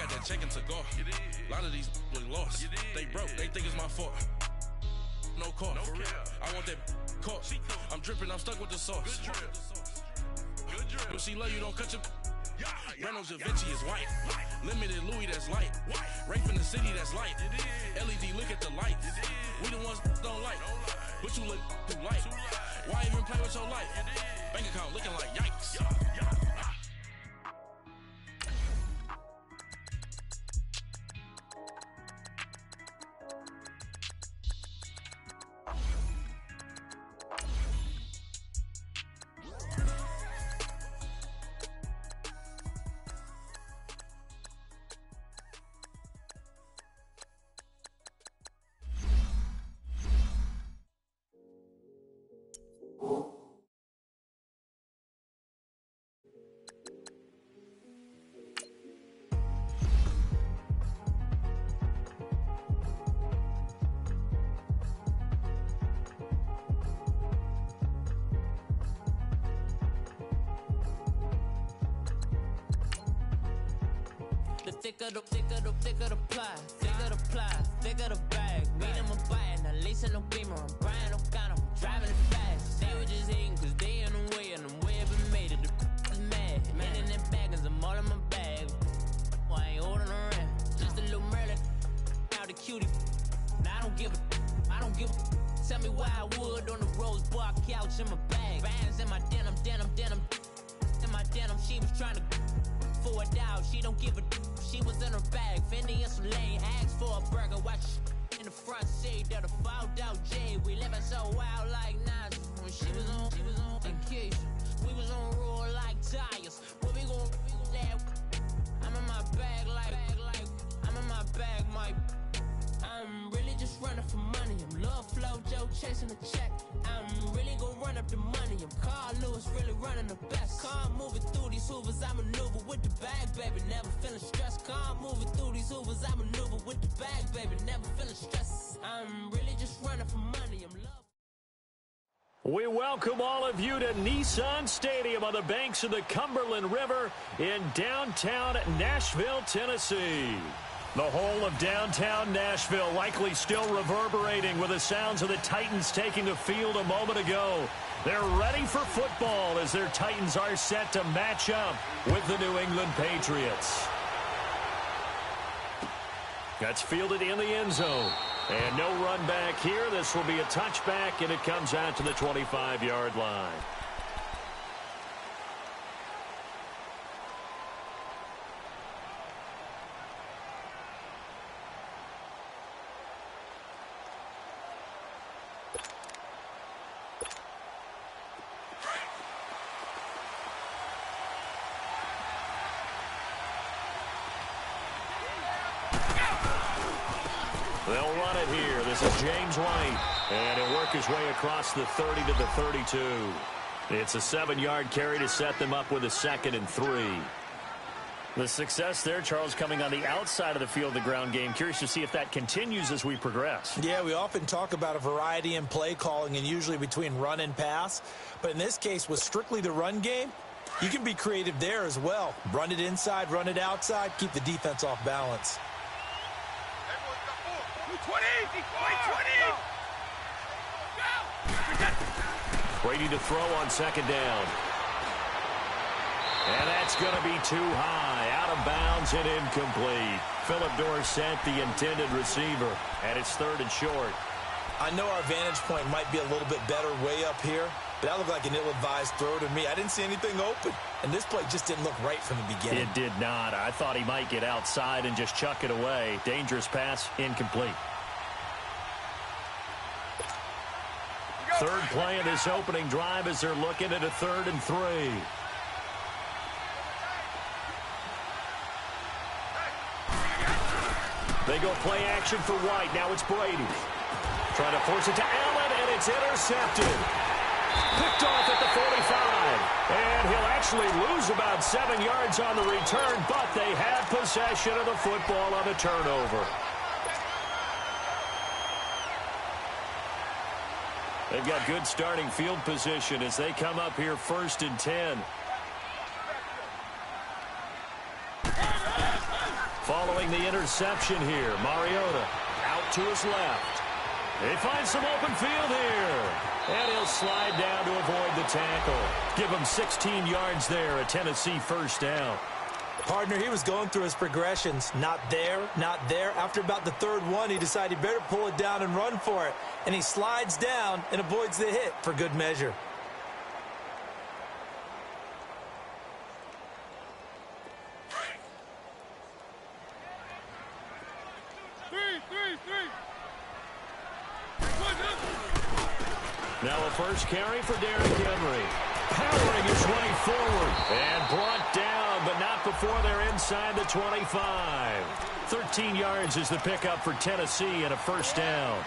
had that check and took off. A lot of these look lost. They broke, they think it's my fault. No call, for real. I want that caught. I'm dripping, I'm stuck with the sauce. Good drip. If she love you, don't cut your. Reynolds Da Vinci is white. Limited Louis, that's light. Rape in the city, that's light. LED, look at the lights. We the ones don't like. But you look too light. Why even play with your life? Bank account looking like yikes. Thicker the ply, thicker the bag. Mean I'm a buyer, now leasing no beamer. I'm Brian O'Connor, I'm driving it fast. They were just hating cause they in the way, and the way I've been made it, the is mad. Man in them baggins, I'm all in my bag. Well, I ain't holding around, just a little Merlin. Now the cutie, now I don't give a. Tell me why I would on the rose bar couch in my bag. Bands in my denim. In my denim, she was trying to for it out, she don't give a. She was in her bag, Fendi and some lane. Asked for a burger, watch in the front seat of the fouled out J. We living so wild like Nas. When she was on vacation, we was on roll like tires. What we gon' that? I'm in my bag like I'm in my bag, my. I'm really just running for money. I'm Love Flow Joe chasing the check. I'm really gon' run up the money. I'm Carl Lewis, really running the best. Car moving through these hoovers, I maneuver with the bag, baby. Never feeling stressed. Car moving through these hoovers, I maneuver with the bag, baby. Never feeling stressed. I'm really just running for money. I'm love. We welcome all of you to Nissan Stadium on the banks of the Cumberland River in downtown Nashville, Tennessee. The whole of downtown Nashville likely still reverberating with the sounds of the Titans taking the field a moment ago. They're ready for football as their Titans are set to match up with the New England Patriots. That's fielded in the end zone. And no run back here. This will be a touchback, and it comes out to the 25-yard line. They'll run it here. This is James White. And he'll work his way across the 30 to the 32. It's a 7-yard carry to set them up with a 2nd and 3. The success there, Charles, coming on the outside of the field, the ground game. Curious to see if that continues as we progress. Yeah, we often talk about a variety in play calling and usually between run and pass. But in this case, with strictly the run game, you can be creative there as well. Run it inside, run it outside, keep the defense off balance. 20! Brady to throw on 2nd down. And that's going to be too high. Out of bounds and incomplete. Philip Dorsett, the intended receiver. And it's 3rd and short. I know our vantage point might be a little bit better way up here, but that looked like an ill-advised throw to me. I didn't see anything open, and this play just didn't look right from the beginning. It did not. I thought he might get outside and just chuck it away. Dangerous pass, incomplete. 3rd play of this opening drive as they're looking at a 3rd and 3. They go play action for White. Now it's Brady. Trying to force it to Allen, and it's intercepted. Picked off at the 45. And he'll actually lose about 7 yards on the return, but they have possession of the football on the turnover. They've got good starting field position as they come up here 1st and 10. Following the interception here, Mariota out to his left. He finds some open field here. And he'll slide down to avoid the tackle. Give him 16 yards there, a Tennessee first down. Partner, he was going through his progressions. Not there, not there. After about the third one, he decided he better pull it down and run for it. And he slides down and avoids the hit for good measure. Now a first carry for Derrick Henry. Powering his way forward. And brought down, but not before they're inside the 25. 13 yards is the pickup for Tennessee and a first down.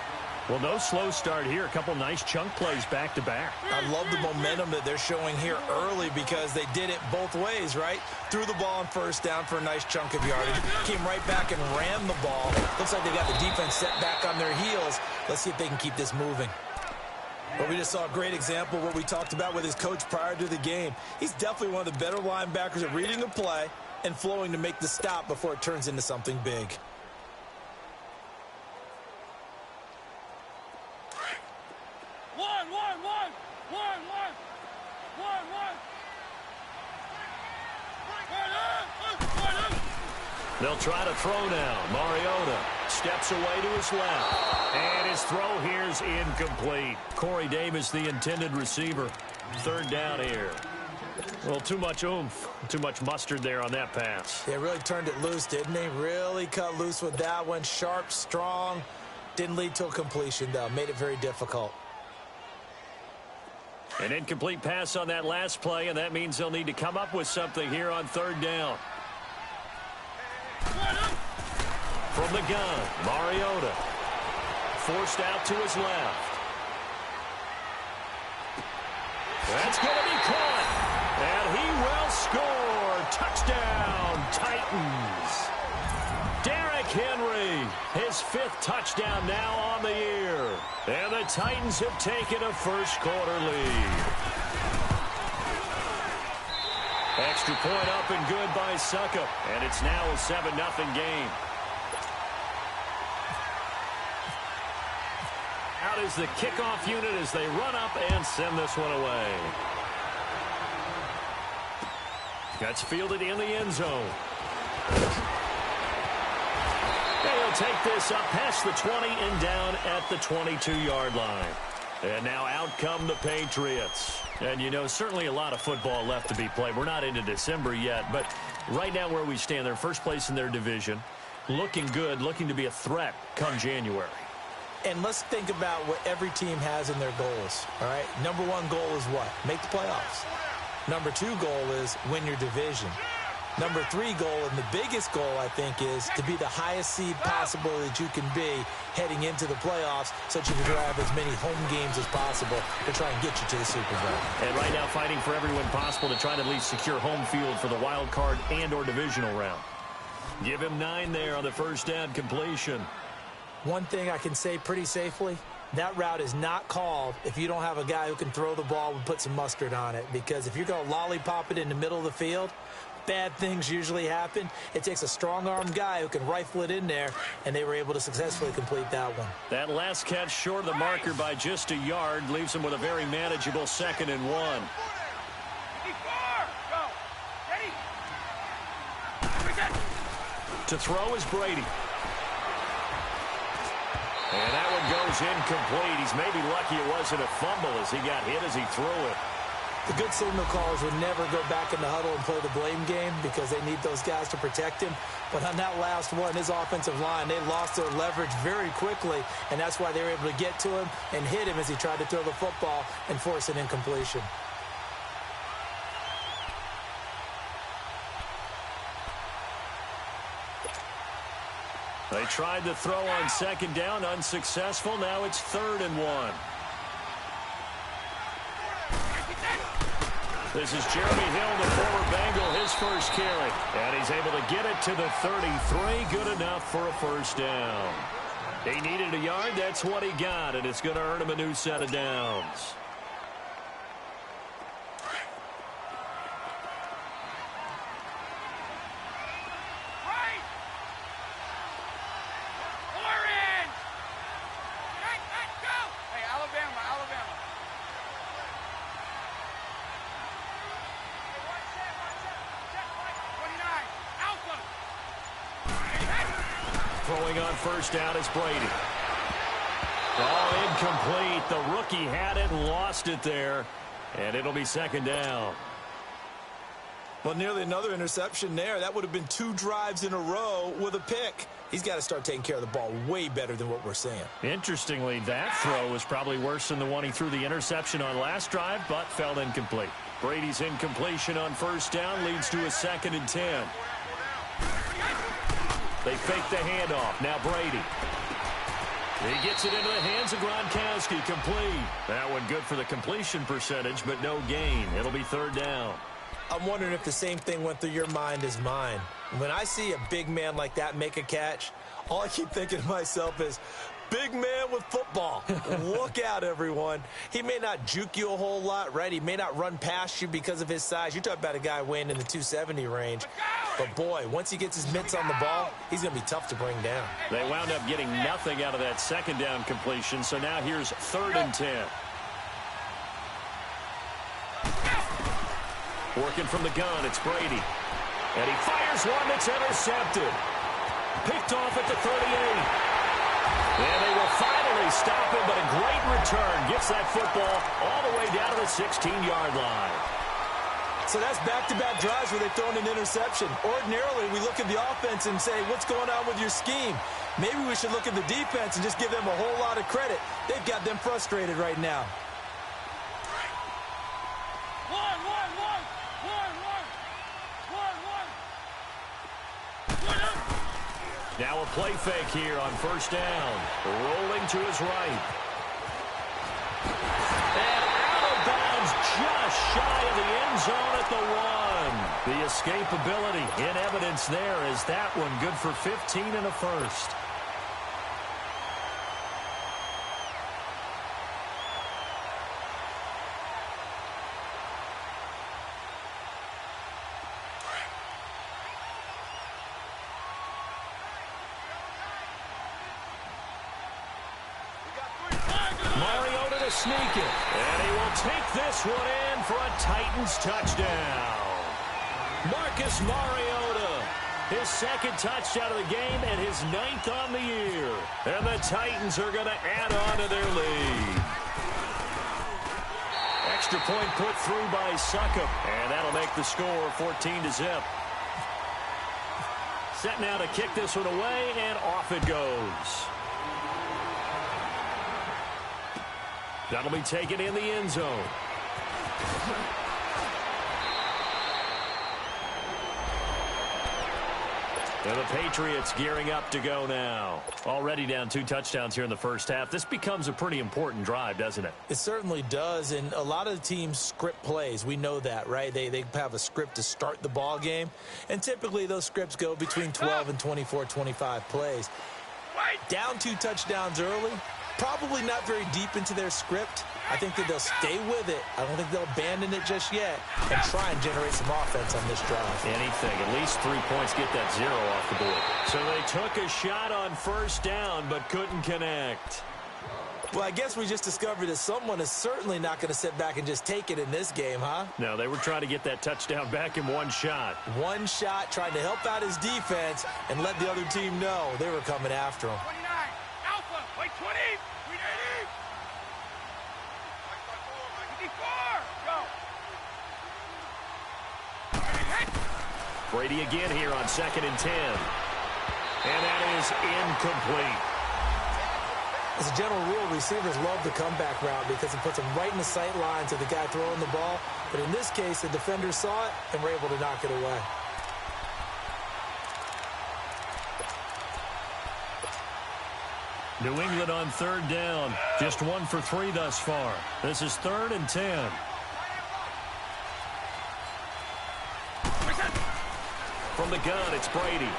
Well, no slow start here. A couple nice chunk plays back-to-back. I love the momentum that they're showing here early because they did it both ways, right? Threw the ball on first down for a nice chunk of yardage. Came right back and ran the ball. Looks like they got the defense set back on their heels. Let's see if they can keep this moving. Well, we just saw a great example of what we talked about with his coach prior to the game. He's definitely one of the better linebackers at reading a play and flowing to make the stop before it turns into something big. They'll try to throw now. Mariota steps away to his left. And his throw here's incomplete. Corey Davis, the intended receiver. Third down here. Well, too much oomph, too much mustard there on that pass. They really turned it loose, didn't they? Really cut loose with that one. Sharp, strong. Didn't lead to a completion, though. Made it very difficult. An incomplete pass on that last play, and that means they'll need to come up with something here on third down. From the gun, Mariota. Forced out to his left. That's going to be caught. And he will score. Touchdown, Titans. Derrick Henry, his 5th touchdown now on the year. And the Titans have taken a first-quarter lead. Extra point up and good by Suckup. And it's now a 7-0 game. Out is the kickoff unit as they run up and send this one away. That's fielded in the end zone. They'll take this up past the 20 and down at the 22-yard line. And now out come the Patriots. And, you know, certainly a lot of football left to be played. We're not into December yet, but right now where we stand, they're first place in their division. Looking good, looking to be a threat come January. And let's think about what every team has in their goals, all right? Number 1 goal is what? Make the playoffs. Number 2 goal is win your division. Number 3 goal, and the biggest goal, I think, is to be the highest seed possible that you can be heading into the playoffs so that you can grab as many home games as possible to try and get you to the Super Bowl. And right now fighting for every win possible to try to at least secure home field for the wild card and or divisional round. Give him 9 there on the first down completion. One thing I can say pretty safely, that route is not called if you don't have a guy who can throw the ball and put some mustard on it. Because if you're going to lollipop it in the middle of the field, bad things usually happen. It takes a strong-armed guy who can rifle it in there, and they were able to successfully complete that one. That last catch short of the marker by just a yard leaves him with a very manageable 2nd and 1. To throw is Brady. And that one goes incomplete. He's maybe lucky it wasn't a fumble as he got hit as he threw it. The good signal callers would never go back in the huddle and play the blame game because they need those guys to protect him. But on that last one, his offensive line, they lost their leverage very quickly, and that's why they were able to get to him and hit him as he tried to throw the football and force an incompletion. They tried to throw on 2nd down, unsuccessful. Now it's 3rd and 1. This is Jeremy Hill, the former Bengal, his first carry. And he's able to get it to the 33. Good enough for a first down. He needed a yard. That's what he got, and it's going to earn him a new set of downs. Throwing on first down is Brady. Oh, incomplete. The rookie had it and lost it there. And it'll be second down. Well, nearly another interception there. That would have been 2 drives in a row with a pick. He's got to start taking care of the ball way better than what we're seeing. Interestingly, that throw was probably worse than the one he threw the interception on last drive, but fell incomplete. Brady's incompletion on first down leads to a 2nd and 10. They fake the handoff. Now Brady. He gets it into the hands of Gronkowski. Complete. That one good for the completion percentage, but no gain. It'll be 3rd down. I'm wondering if the same thing went through your mind as mine. When I see a big man like that make a catch, all I keep thinking to myself is, big man with football. Look out, everyone. He may not juke you a whole lot, right? He may not run past you because of his size. You're talking about a guy weighing in the 270 range. But, boy, once he gets his mitts on the ball, he's going to be tough to bring down. They wound up getting nothing out of that 2nd down completion, so now here's 3rd and 10. Working from the gun, it's Brady. And he fires one that's intercepted. Picked off at the 38. And they will finally stop him, but a great return. Gets that football all the way down to the 16-yard line. So that's back-to-back drives where they've thrown an interception. Ordinarily, we look at the offense and say, what's going on with your scheme? Maybe we should look at the defense and just give them a whole lot of credit. They've got them frustrated right now. Now a play fake here on first down. Rolling to his right. And out of bounds just shy of the end zone at the 1. The escapability in evidence there as that one good for 15 and a first. Sneak it. And he will take this one in for a Titans touchdown. Marcus Mariota, his 2nd touchdown of the game and his 9th on the year. And the Titans are going to add on to their lead. Extra point put through by Succop. And that'll make the score 14-0. Set now to kick this one away, and off it goes. That'll be taken in the end zone. And the Patriots gearing up to go now. Already down 2 touchdowns here in the first half. This becomes a pretty important drive, doesn't it? It certainly does, and a lot of the teams script plays. We know that, right? They have a script to start the ball game, and typically those scripts go between 12 and 24, 25 plays. Down 2 touchdowns early. Probably not very deep into their script. I think that they'll stay with it. I don't think they'll abandon it just yet and try and generate some offense on this drive. Anything. At least 3 points, get that 0 off the board. So they took a shot on first down but couldn't connect. Well, I guess we just discovered that someone is certainly not going to sit back and just take it in this game, huh? No, they were trying to get that touchdown back in one shot. One shot, trying to help out his defense and let the other team know they were coming after him. 29, Alpha, wait 20, 380. Go. Brady again here on 2nd and 10. And that is incomplete. As a general rule, receivers love the comeback route because it puts them right in the sight lines of the guy throwing the ball. But in this case, the defender saw it and were able to knock it away. New England on 3rd down. Just 1 for 3 thus far. This is 3rd and 10. From the gun, it's Brady.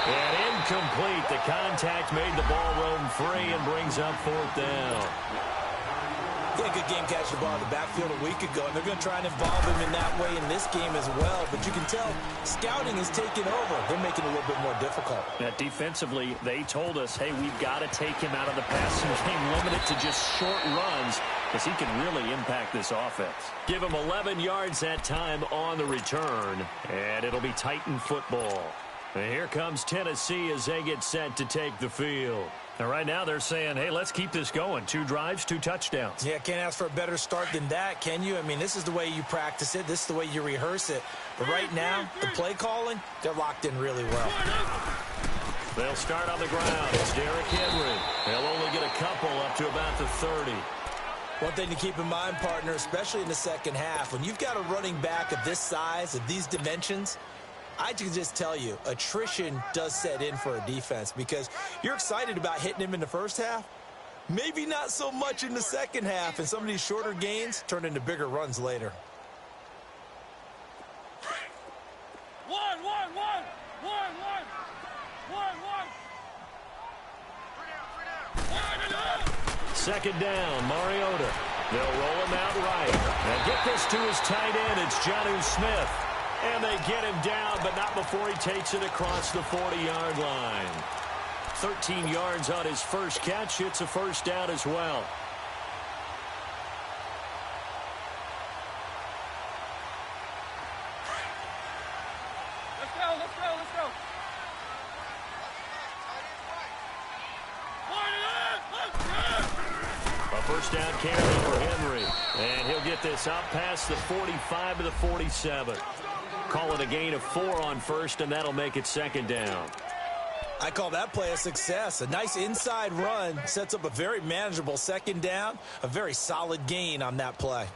And incomplete. The contact made the ball roam free and brings up 4th down. He had a good game catching the ball in the backfield a week ago, and they're going to try and involve him in that way in this game as well. But you can tell scouting is taking over. They're making it a little bit more difficult. Defensively, they told us, hey, we've got to take him out of the passing game, limit it to just short runs, because he can really impact this offense. Give him 11 yards that time on the return, and it'll be Titan football. And here comes Tennessee as they get set to take the field. And right now they're saying, hey, let's keep this going. 2 drives, 2 touchdowns. Yeah, can't ask for a better start than that, can you? I mean, this is the way you practice it. This is the way you rehearse it. But right now, the play calling, they're locked in really well. They'll start on the ground. It's Derrick Henry. They'll only get a couple up to about the 30. One thing to keep in mind, partner, especially in the second half, when you've got a running back of this size, of these dimensions, I can just tell you, attrition does set in for a defense because you're excited about hitting him in the first half. Maybe not so much in the second half, and some of these shorter gains turn into bigger runs later. Second down, Mariota. They'll roll him out right. And get this to his tight end. It's Jonnu Smith. And they get him down, but not before he takes it across the 40-yard line. 13 yards on his first catch. It's a first down as well. Let's go, let's go, let's go. A first down carry for Henry. And he'll get this out past the 45 to the 47. Call it a gain of 4 on first, and that'll make it second down. I call that play a success. A nice inside run sets up a very manageable second down. A very solid gain on that play.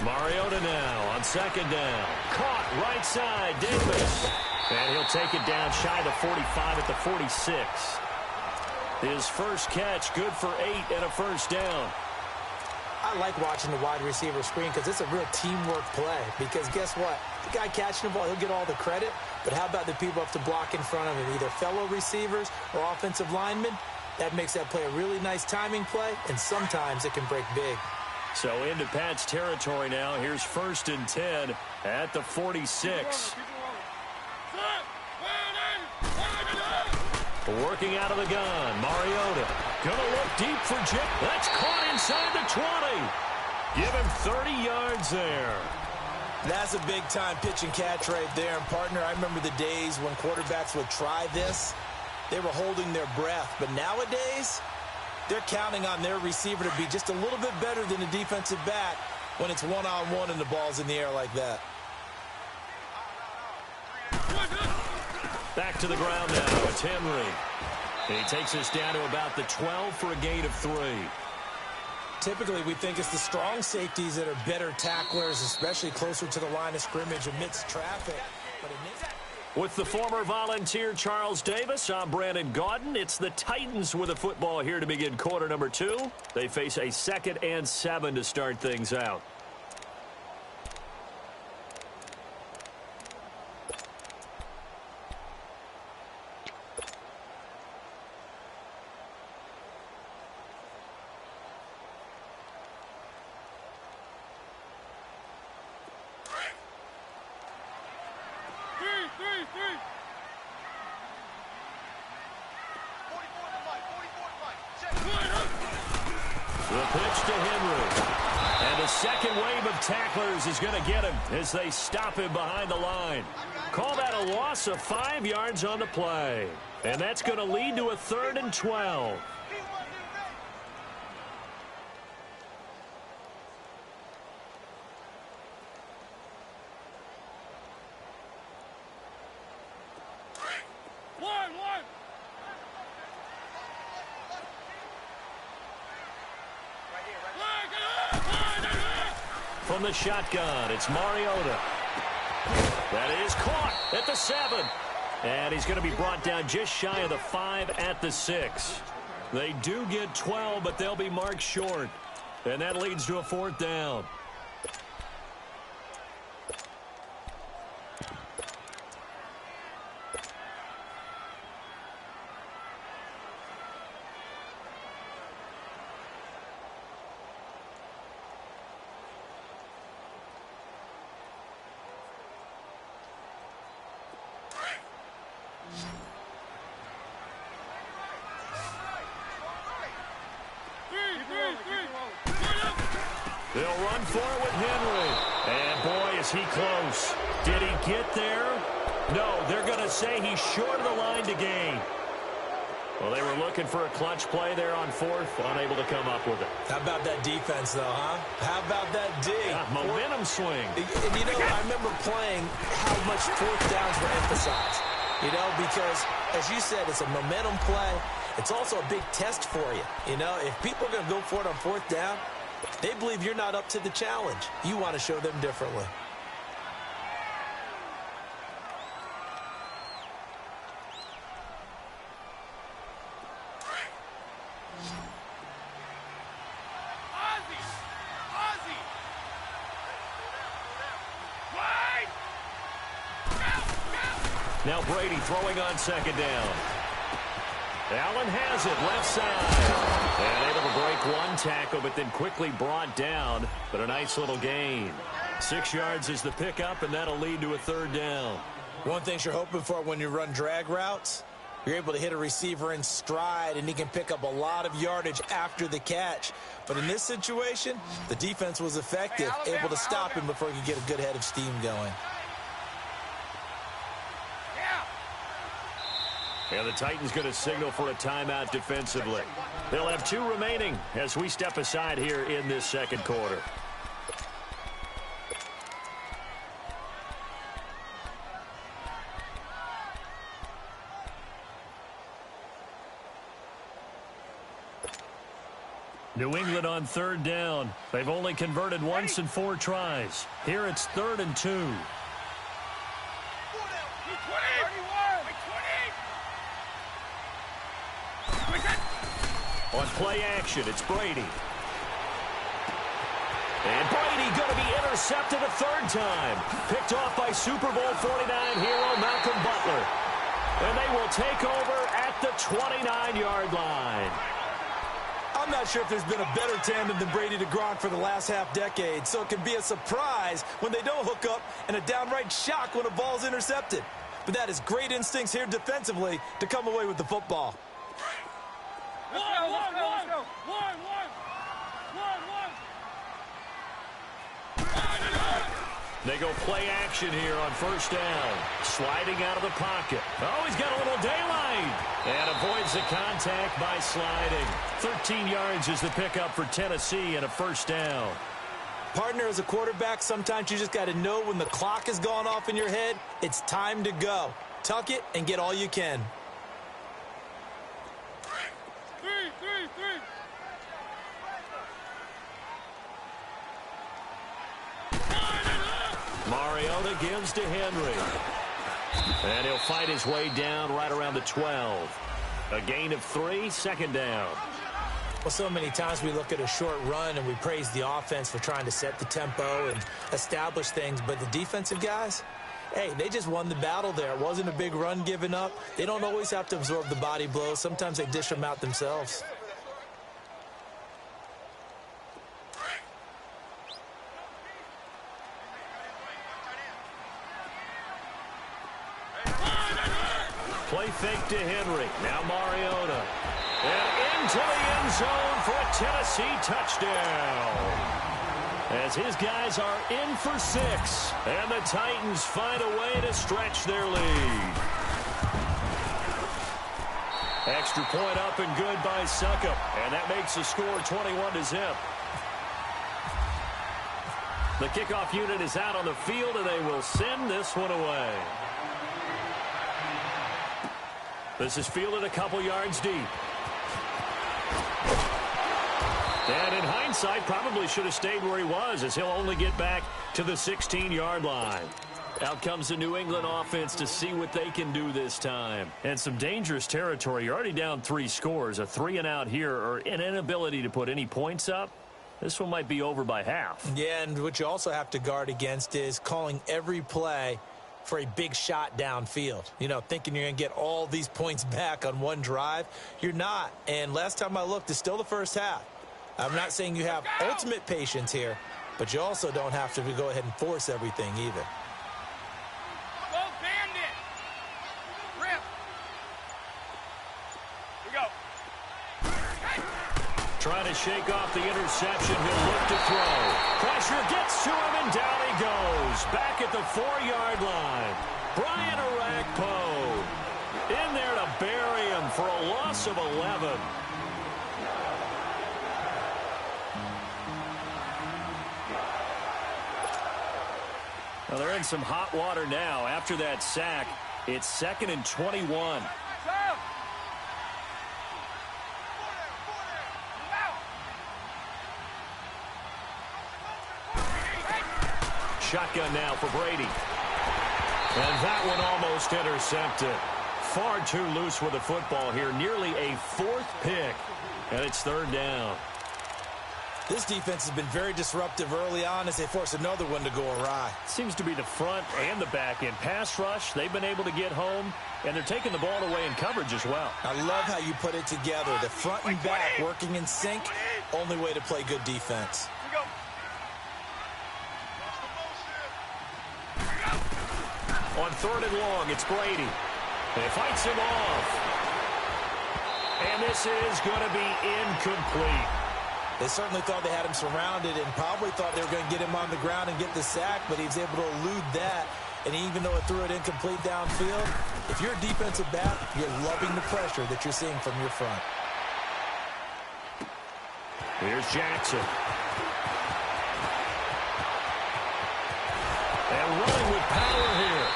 Mariota now on second down. Caught right side, Davis. And he'll take it down shy of the 45 at the 46. His first catch, good for 8 and a first down. I like watching the wide receiver screen because it's a real teamwork play. Because guess what? The guy catching the ball, he'll get all the credit. But how about the people who have to block in front of him, either fellow receivers or offensive linemen? That makes that play a really nice timing play, and sometimes it can break big. So into Pat's territory now. Here's 1st and 10 at the 46. Working out of the gun, Mariota. Gonna look deep for Jip. That's caught inside the 20. Give him 30 yards there. That's a big-time pitch and catch right there. And, partner, I remember the days when quarterbacks would try this. They were holding their breath. But nowadays, they're counting on their receiver to be just a little bit better than the defensive back when it's one-on-one and the ball's in the air like that. Back to the ground now. It's Henry. And he takes us down to about the 12 for a gain of 3. Typically, we think it's the strong safeties that are better tacklers, especially closer to the line of scrimmage amidst traffic. But in this... With the former Volunteer Charles Davis, I'm Brandon Gaudin. It's the Titans with a football here to begin quarter number 2. They face a 2nd and 7 to start things out. The pitch to Henry. And the second wave of tacklers is going to get him as they stop him behind the line. Call that a loss of 5 yards on the play. And that's going to lead to a 3rd and 12. From the shotgun, it's Mariota. That is caught at the 7. And he's going to be brought down just shy of the 5 at the 6. They do get 12, but they'll be marked short. And that leads to a 4th down. They'll run for it with Henry. And, boy, is he close. Did he get there? No, they're going to say he's short of the line to gain. Well, they were looking for a clutch play there on fourth, unable to come up with it. How about that defense, though, huh? How about that D? Yeah, momentum swing. And, you know, I remember playing how much fourth downs were emphasized. You know, because, as you said, it's a momentum play. It's also a big test for you. You know, if people are going to go for it on fourth down, they believe you're not up to the challenge. You want to show them differently. Now Brady throwing on second down. Allen has it, left side. And able to break one tackle, but then quickly brought down. But a nice little gain. 6 yards is the pickup, and that'll lead to a third down. One thing you're hoping for when you run drag routes, you're able to hit a receiver in stride, and he can pick up a lot of yardage after the catch. But in this situation, the defense was effective, able to stop him before he could get a good head of steam going. And the Titans going to signal for a timeout defensively. They'll have 2 remaining as we step aside here in this second quarter. New England on third down. They've only converted once in 4 tries. Here it's 3rd and 2. On play action, it's Brady. And Brady going to be intercepted a 3rd time. Picked off by Super Bowl 49 hero Malcolm Butler. And they will take over at the 29-yard line. I'm not sure if there's been a better tandem than Brady to Gronk for the last half-decade, so it can be a surprise when they don't hook up and a downright shock when a ball's intercepted. But that is great instincts here defensively to come away with the football. They go play action here on first down. Sliding out of the pocket. Oh, he's got a little daylight. And avoids the contact by sliding. 13 yards is the pickup for Tennessee and a first down. Partner, as a quarterback, sometimes you just got to know when the clock has gone off in your head, it's time to go. Tuck it and get all you can. Mariota gives to Henry. And he'll fight his way down right around the 12. A gain of 3, second down. Well, so many times we look at a short run and we praise the offense for trying to set the tempo and establish things. But the defensive guys, hey, they just won the battle there. It wasn't a big run given up. They don't always have to absorb the body blows. Sometimes they dish them out themselves. Play fake to Henry. Now Mariota. And into the end zone for a Tennessee touchdown. As his guys are in for 6. And the Titans find a way to stretch their lead. Extra point up and good by Succop. And that makes the score 21-0. The kickoff unit is out on the field, and they will send this one away. This is fielded a couple yards deep. And in hindsight, probably should have stayed where he was, as he'll only get back to the 16-yard line. Out comes the New England offense to see what they can do this time. And some dangerous territory. You're already down 3 scores. A 3-and-out here, or an inability to put any points up. This one might be over by half. Yeah, and what you also have to guard against is calling every play for a big shot downfield. You know, thinking you're going to get all these points back on one drive. You're not. And last time I looked, it's still the first half. I'm not saying you have ultimate patience here, but you also don't have to go ahead and force everything either. Go bandit! Rip! trying to shake off the interception. He'll look to throw. Pressure gets to him, and down he goes. Back at the 4-yard line. Brian Arakpo in there to bury him for a loss of 11. Well, they're in some hot water now. After that sack, it's 2nd and 21. Shotgun now for Brady. And that one almost intercepted. Far too loose with the football here. Nearly a 4th pick. And it's 3rd down. This defense has been very disruptive early on as they force another one to go awry. Seems to be the front and the back end. Pass rush, they've been able to get home, and they're taking the ball away in coverage as well. I love how you put it together. The front and back working in sync. Only way to play good defense. On 3rd and long, it's Brady. And he fights him off. And this is going to be incomplete. They certainly thought they had him surrounded and probably thought they were going to get him on the ground and get the sack, but he was able to elude that. And even though it threw it incomplete downfield, if you're a defensive back, you're loving the pressure that you're seeing from your front. Here's Jackson. And running with power here.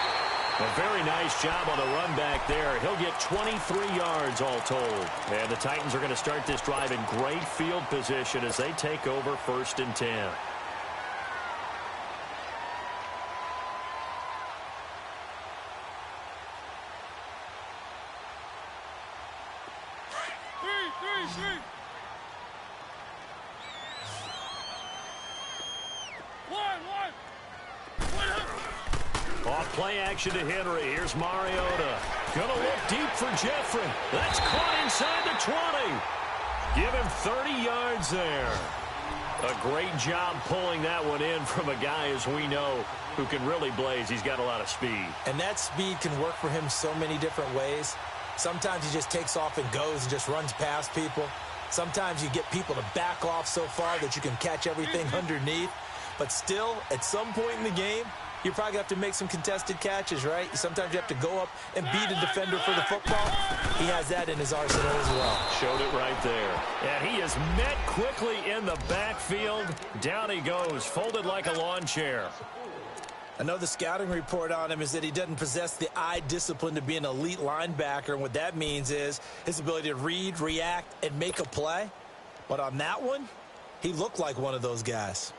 A very nice job on the run back there. He'll get 23 yards all told. And the Titans are going to start this drive in great field position as they take over 1st and 10. Play action to Henry. Here's Mariota. Gonna look deep for Jeffrey. That's caught inside the 20. Give him 30 yards there. A great job pulling that one in from a guy, as we know, who can really blaze. He's got a lot of speed. And that speed can work for him so many different ways. Sometimes he just takes off and goes and just runs past people. Sometimes you get people to back off so far that you can catch everything underneath. But still, at some point in the game, you probably have to make some contested catches, right? Sometimes you have to go up and beat a defender for the football. He has that in his arsenal as well. Showed it right there. And he is met quickly in the backfield. Down he goes, folded like a lawn chair. I know the scouting report on him is that he doesn't possess the eye discipline to be an elite linebacker. And what that means is his ability to read, react, and make a play. But on that one, he looked like one of those guys.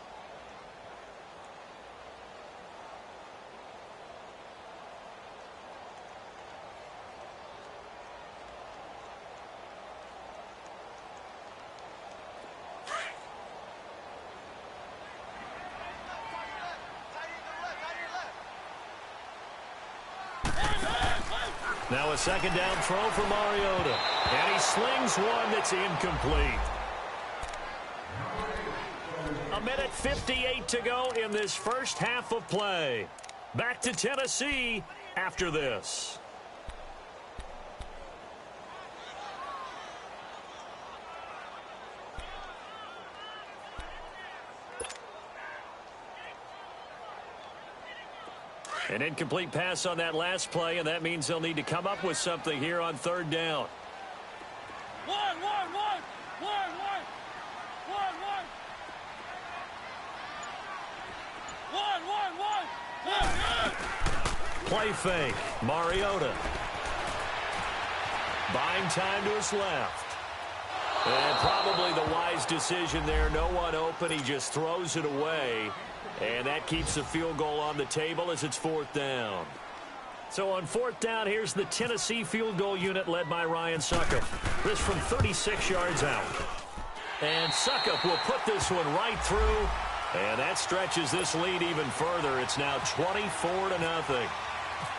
Now a 2nd down throw for Mariota. And he slings one that's incomplete. 1:58 to go in this first half of play. Back to Tennessee after this. An incomplete pass on that last play, and that means they'll need to come up with something here on 3rd down. Play fake. Mariota. Buying time to his left. And probably the wise decision there. No one open. He just throws it away. And that keeps the field goal on the table as it's 4th down. So on 4th down, here's the Tennessee field goal unit led by Ryan Suckup. This from 36 yards out. And Suckup will put this one right through. And that stretches this lead even further. It's now 24-0.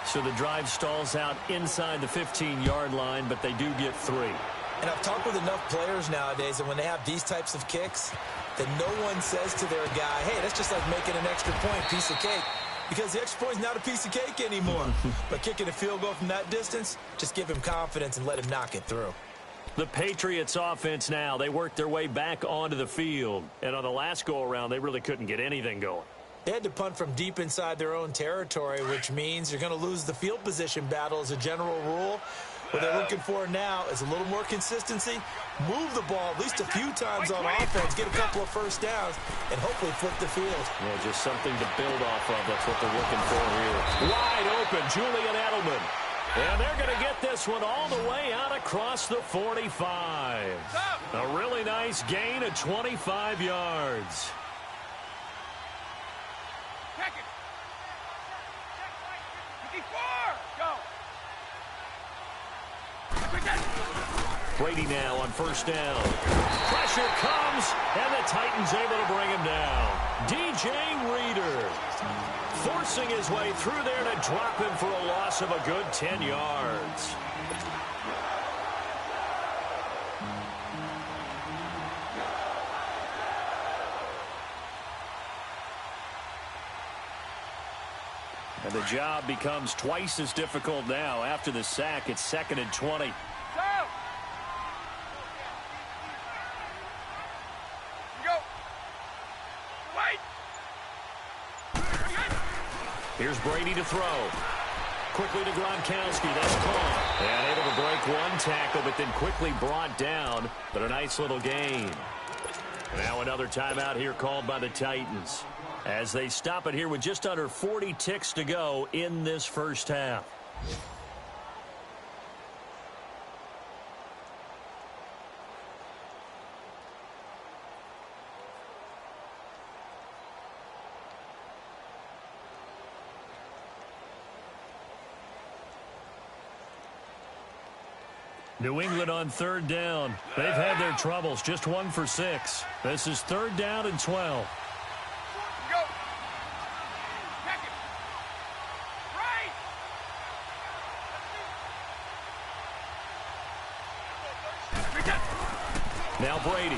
So the drive stalls out inside the 15-yard line, but they do get 3. And I've talked with enough players nowadays, and when they have these types of kicks, that no one says to their guy, hey, that's just like making an extra point, piece of cake. Because the extra point is not a piece of cake anymore. But kicking a field goal from that distance, just give him confidence and let him knock it through. The Patriots offense now, they worked their way back onto the field. And on the last go-around, they really couldn't get anything going. They had to punt from deep inside their own territory, which means you're going to lose the field position battle as a general rule. What they're looking for now is a little more consistency, move the ball at least a few times on offense, get a couple of first downs, and hopefully flip the field. Yeah, just something to build off of. That's what they're looking for here. Wide open, Julian Edelman. And they're going to get this one all the way out across the 45. A really nice gain of 25 yards. Check it. 54. Go. Brady now on first down. Pressure comes, and the Titans able to bring him down. DJ Reader forcing his way through there to drop him for a loss of a good 10 yards. And the job becomes twice as difficult now. After the sack, it's 2nd and 20. Go. Go. Wait. Here's Brady to throw. Quickly to Gronkowski. That's caught. And able to break one tackle, but then quickly brought down. But a nice little gain. Now another timeout here called by the Titans, as they stop it here with just under 40 ticks to go in this first half. New England on third down. They've had their troubles, just 1 for 6. This is 3rd down and 12. Go. Check it. Right. Now Brady.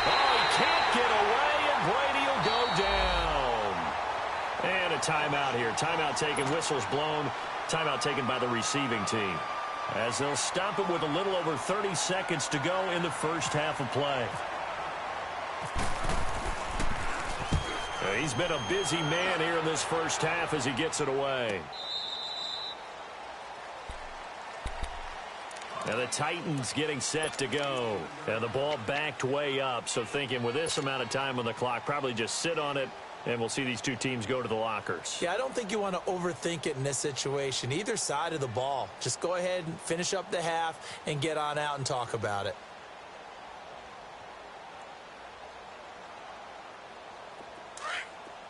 Oh, he can't get away, and Brady will go down. And a timeout here. Timeout taken, whistles blown. Timeout taken by the receiving team, as they'll stop it with a little over 30 seconds to go in the first half of play. He's been a busy man here in this first half as he gets it away. Now the Titans getting set to go. And the ball backed way up, so thinking with this amount of time on the clock, probably just sit on it, and we'll see these two teams go to the lockers. Yeah, I don't think you want to overthink it in this situation. Either side of the ball. Just go ahead and finish up the half and get on out and talk about it.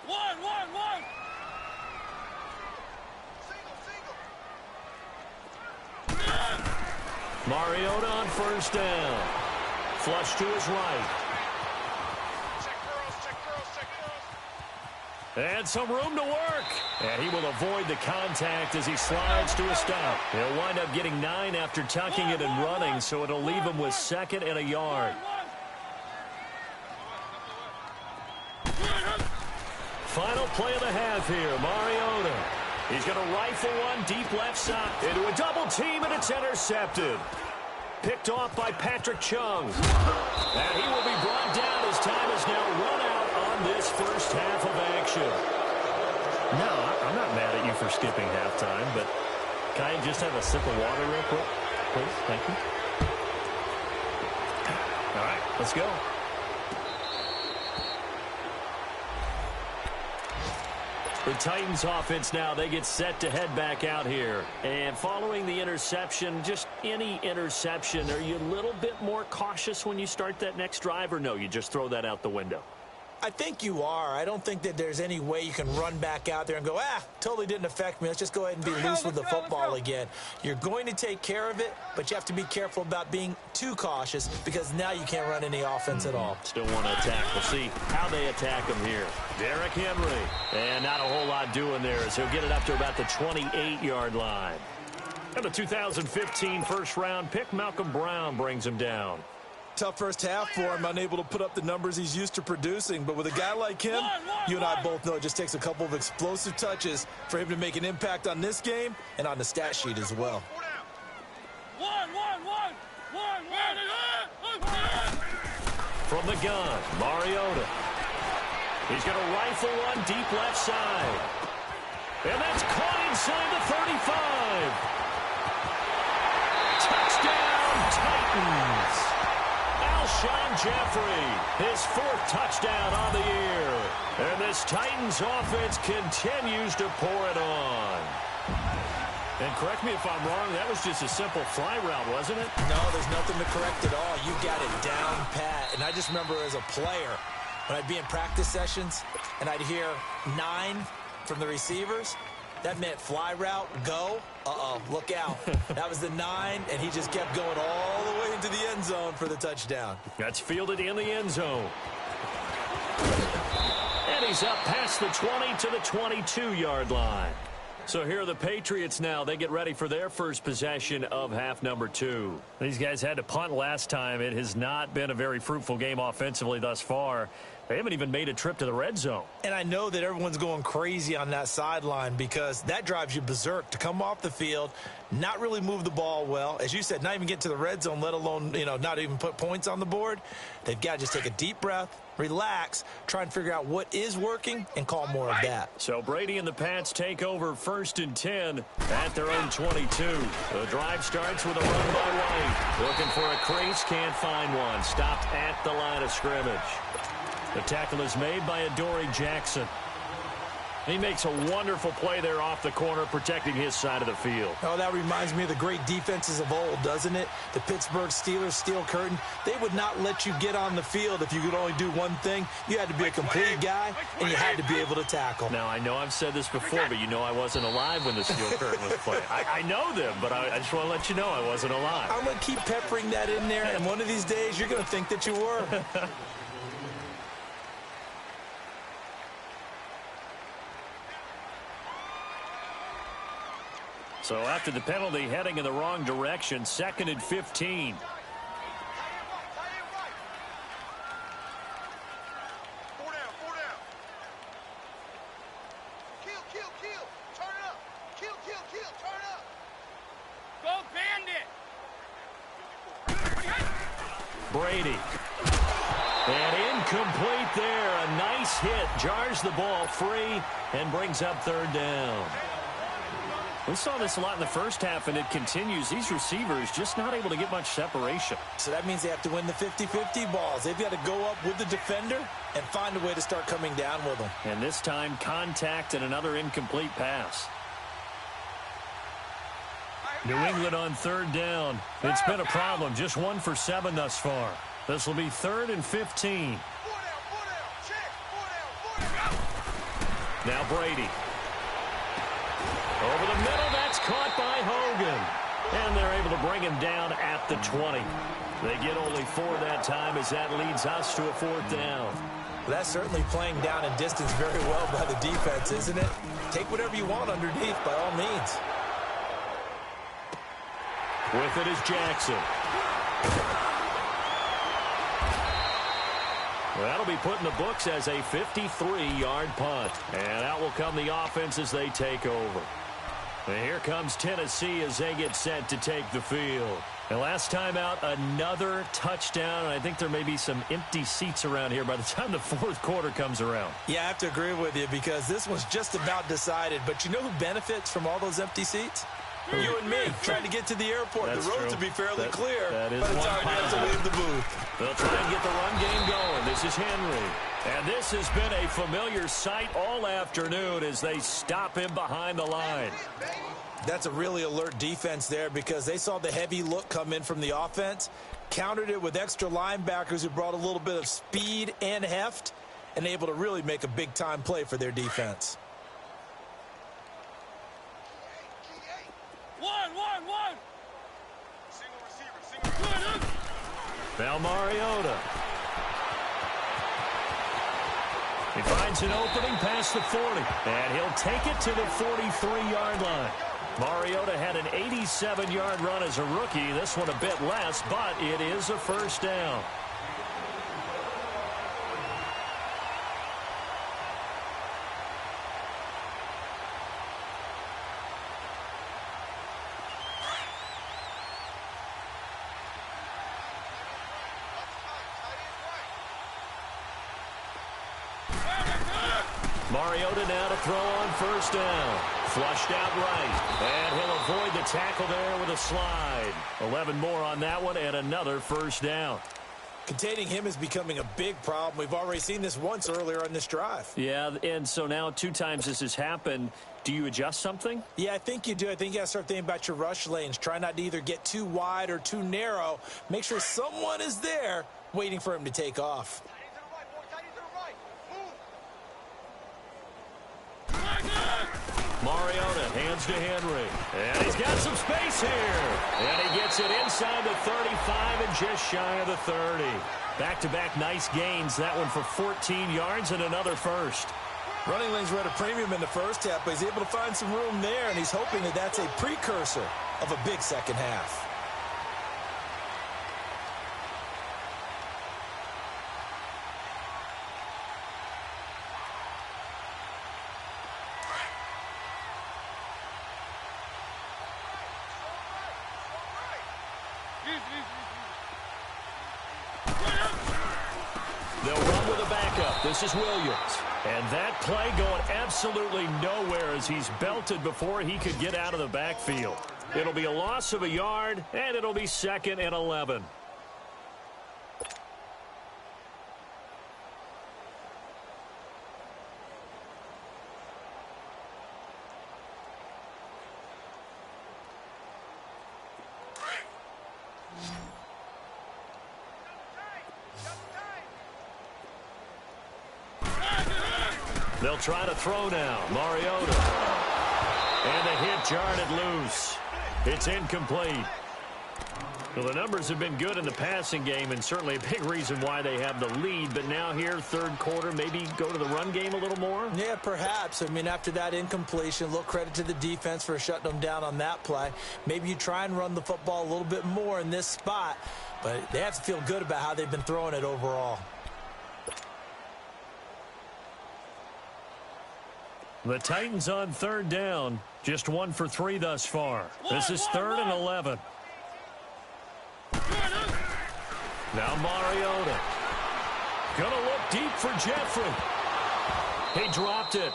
One. Mariota on first down. Flush to his right. And some room to work. And he will avoid the contact as he slides to a stop. He'll wind up getting 9 after tucking it and running, so it'll leave him with 2nd and a yard. Final play of the half here, Mariota. He's going to rifle one deep left side into a double team, and it's intercepted. Picked off by Patrick Chung. And he will be brought down as time is now run out on this first half of action. No, I'm not mad at you for skipping halftime, but can I just have a sip of water real quick? Please, thank you. All right, let's go. The Titans offense now, they get set to head back out here. And following the interception, just any interception, are you a little bit more cautious when you start that next drive, or no, you just throw that out the window? I think you are. I don't think that there's any way you can run back out there and go, totally didn't affect me. Let's just go ahead and be loose with the football again. You're going to take care of it, but you have to be careful about being too cautious, because now you can't run any offense at all. Still want to attack. We'll see how they attack him here. Derrick Henry. And not a whole lot doing there, as he'll get it up to about the 28-yard line. And the 2015 first-round pick, Malcolm Brown, brings him down. Tough first half for him, unable to put up the numbers he's used to producing. But with a guy like him, you and I both know it just takes a couple of explosive touches for him to make an impact on this game and on the stat sheet as well. From the gun, Mariota. He's going to rifle one deep left side. And that's caught inside the 35. Touchdown, Titans. Alshon Jeffrey, his 4th touchdown on the year. And this Titans offense continues to pour it on. And correct me if I'm wrong, that was just a simple fly route, wasn't it? No, there's nothing to correct at all. You got it down pat. And I just remember as a player, when I'd be in practice sessions and I'd hear 9 from the receivers, that meant fly route, go. Uh-oh, look out. That was the 9, and he just kept going all the way into the end zone for the touchdown. That's fielded in the end zone. And he's up past the 20 to the 22-yard line. So here are the Patriots now. They get ready for their first possession of half number 2. These guys had to punt last time. It has not been a very fruitful game offensively thus far. They haven't even made a trip to the red zone. And I know that everyone's going crazy on that sideline because that drives you berserk to come off the field, not really move the ball well. As you said, not even get to the red zone, let alone, not even put points on the board. They've got to just take a deep breath, relax, try and figure out what is working, and call more of that. So Brady and the Pats take over 1st and 10 at their own 22. The drive starts with a run by White. Looking for a crease, can't find one. Stopped at the line of scrimmage. The tackle is made by Adoree Jackson. He makes a wonderful play there off the corner, protecting his side of the field. Oh, that reminds me of the great defenses of old, doesn't it? The Pittsburgh Steelers, Steel Curtain. They would not let you get on the field if you could only do one thing. You had to be a complete guy, and you had to be able to tackle. Now, I know I've said this before, but I wasn't alive when the Steel Curtain was playing. I know them, but I just want to let you know I wasn't alive. I'm going to keep peppering that in there, and one of these days you're going to think that you were. So after the penalty, heading in the wrong direction, 2nd and 15. Brady. And incomplete there. A nice hit. Jars the ball free and brings up 3rd down. We saw this a lot in the first half, and it continues. These receivers just not able to get much separation. So that means they have to win the 50-50 balls. They've got to go up with the defender and find a way to start coming down with them. And this time, contact and another incomplete pass. New England on 3rd down. It's been a problem. Just 1 for 7 thus far. This will be 3rd and 15. Now Brady. Over the middle, that's caught by Hogan. And they're able to bring him down at the 20. They get only 4 that time as that leads us to a 4th down. Well, that's certainly playing down in distance very well by the defense, isn't it? Take whatever you want underneath by all means. With it is Jackson. Well, that'll be put in the books as a 53-yard punt. And out will come the offense as they take over. And here comes Tennessee as they get set to take the field. And last time out, another touchdown. And I think there may be some empty seats around here by the time the 4th quarter comes around. Yeah, I have to agree with you because this was just about decided. But you know who benefits from all those empty seats? You and me, trying to get to the airport. That's the roads true. will be fairly clear that is by the one time you have to positive. leave the booth. They'll try and get the run game going. This is Henry. And this has been a familiar sight all afternoon as they stop him behind the line. That's a really alert defense there because they saw the heavy look come in from the offense, countered it with extra linebackers who brought a little bit of speed and heft, and able to really make a big-time play for their defense. One. Single receiver. Now Mariota. He finds an opening past the 40, and he'll take it to the 43-yard line. Mariota had an 87-yard run as a rookie. This one a bit less, but it is a 1st down. Mariota now to throw on first down. Flushed out right. And he'll avoid the tackle there with a slide. 11 more on that one and another first down. Containing him is becoming a big problem. We've already seen this once earlier on this drive. Yeah, and so now 2 times this has happened. Do you adjust something? Yeah, I think you do. I think you got to start thinking about your rush lanes. Try not to either get too wide or too narrow. Make sure someone is there waiting for him to take off. Mariota hands to Henry. And he's got some space here. And he gets it inside the 35 and just shy of the 30. Back-to-back nice gains. That one for 14 yards and another first. Running lanes were at a premium in the first half, but he's able to find some room there, and he's hoping that that's a precursor of a big second half. They'll run with a backup. This is Williams. And that play going absolutely nowhere as he's belted before he could get out of the backfield. It'll be a loss of a yard, and it'll be 2nd and 11. They'll try to throw now. Mariota. And the hit jarred loose. It's incomplete. Well, the numbers have been good in the passing game and certainly a big reason why they have the lead. But now here, third quarter, maybe go to the run game a little more? Yeah, perhaps. I mean, after that incompletion, a little credit to the defense for shutting them down on that play. Maybe you try and run the football a little bit more in this spot. But they have to feel good about how they've been throwing it overall. The Titans on third down. Just 1 for 3 thus far. This is 3rd and 11. Now Mariota. Gonna look deep for Jeffrey. He dropped it.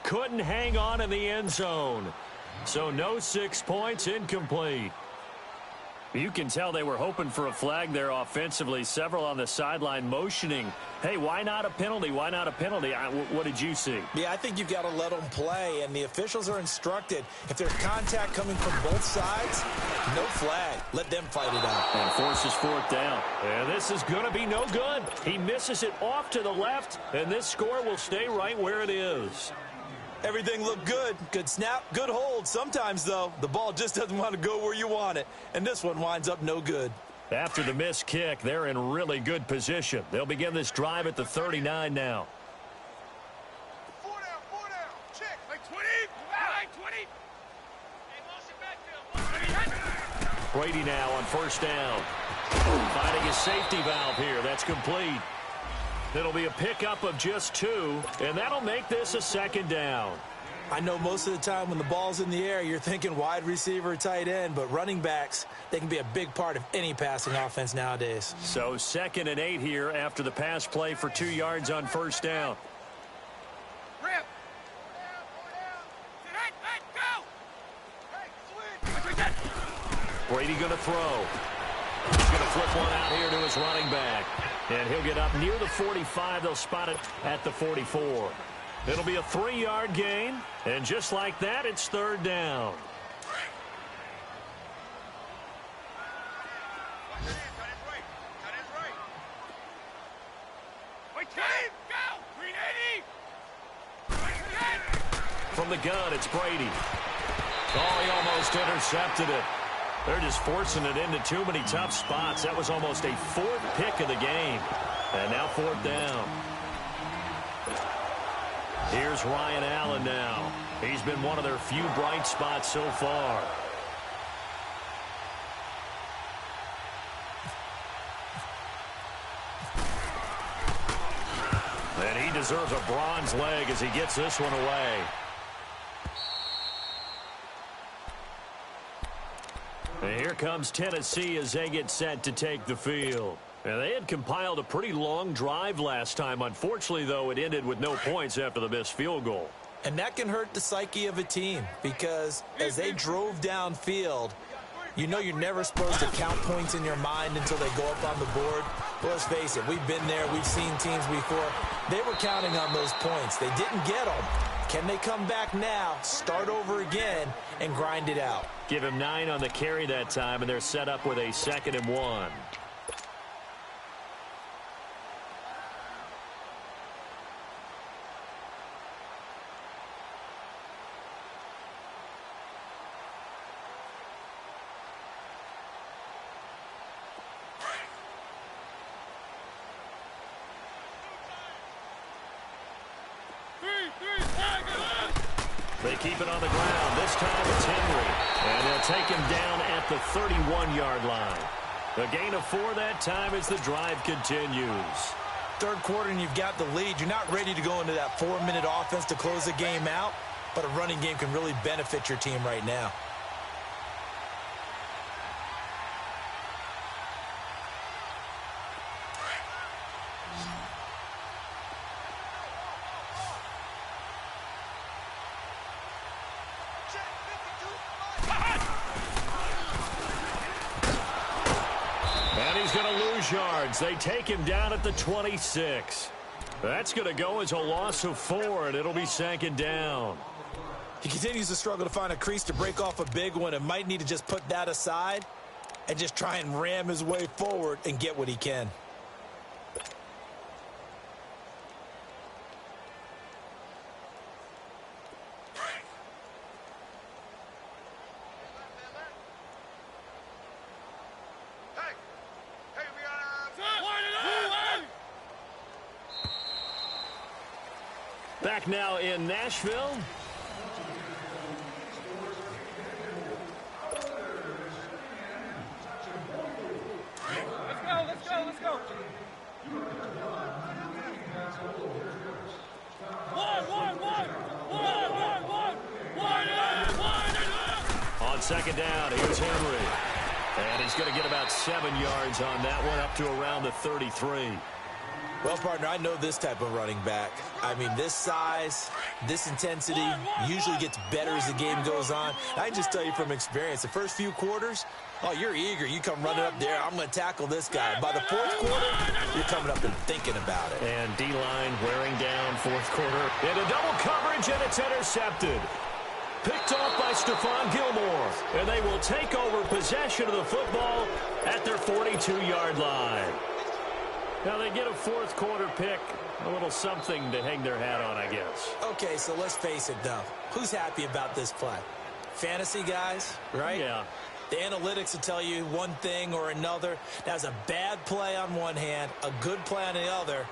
Couldn't hang on in the end zone. So no 6 points, incomplete. You can tell they were hoping for a flag there offensively. Several on the sideline motioning. Hey, why not a penalty? Why not a penalty? What did you see? Yeah, I think you've got to let them play, and the officials are instructed. If there's contact coming from both sides, no flag. Let them fight it out. And forces 4th down. And this is going to be no good. He misses it off to the left, and this score will stay right where it is. Everything looked good. Good snap, good hold. Sometimes, though, the ball just doesn't want to go where you want it. And this one winds up no good. After the missed kick, they're in really good position. They'll begin this drive at the 39 now. 4 down. Check. Like 20. Like 20. Hey, motion backfield. Brady now on first down. Finding his safety valve here. That's complete. It'll be a pickup of just 2, and that'll make this a 2nd down. I know most of the time when the ball's in the air, you're thinking wide receiver, tight end, but running backs, they can be a big part of any passing offense nowadays. So 2nd and 8 here after the pass play for 2 yards on first down. Rip. Go. Hey, switch. Brady going to throw. He's going to flip one out here to his running back. And he'll get up near the 45. They'll spot it at the 44. It'll be a 3-yard gain. And just like that, it's 3rd down. From the gun, it's Brady. Oh, he almost intercepted it. They're just forcing it into too many tough spots. That was almost a 4th pick of the game. And now 4th down. Here's Ryan Allen now. He's been one of their few bright spots so far. And he deserves a bronze leg as he gets this one away. And here comes Tennessee as they get set to take the field. And they had compiled a pretty long drive last time. Unfortunately, though, it ended with no points after the missed field goal. And that can hurt the psyche of a team because as they drove downfield, you know you're never supposed to count points in your mind until they go up on the board. But let's face it, we've been there. We've seen teams before. They were counting on those points. They didn't get them. Can they come back now, start over again, and grind it out? Give him 9 on the carry that time, and they're set up with a 2nd and 1. They keep it on the ground. This time it's Henry. And they'll take him down at the 31-yard line. A gain of 4 that time as the drive continues. Third quarter and you've got the lead. You're not ready to go into that 4-minute offense to close the game out, but a running game can really benefit your team right now. Yards. They take him down at the 26. That's going to go as a loss of 4, and it'll be 2nd down. He continues to struggle to find a crease to break off a big one and might need to just put that aside and just try and ram his way forward and get what he can. Back now in Nashville. Let's go. On 2nd down, here's Henry. And he's going to get about 7 yards on that one, up to around the 33. Well, partner, I know this type of running back. I mean, this size, this intensity usually gets better as the game goes on. I can just tell you from experience, the first few quarters, oh, you're eager. You come running up there, I'm going to tackle this guy. By the 4th quarter, you're coming up and thinking about it. And D-line wearing down 4th quarter. Into double coverage, and it's intercepted. Picked off by Stephon Gilmore. And they will take over possession of the football at their 42-yard line. Now they get a 4th quarter pick, a little something to hang their hat on, I guess. Okay, so let's face it, though. Who's happy about this play? Fantasy guys, right? Yeah. The analytics will tell you one thing or another. That's a bad play on one hand, a good play on the other,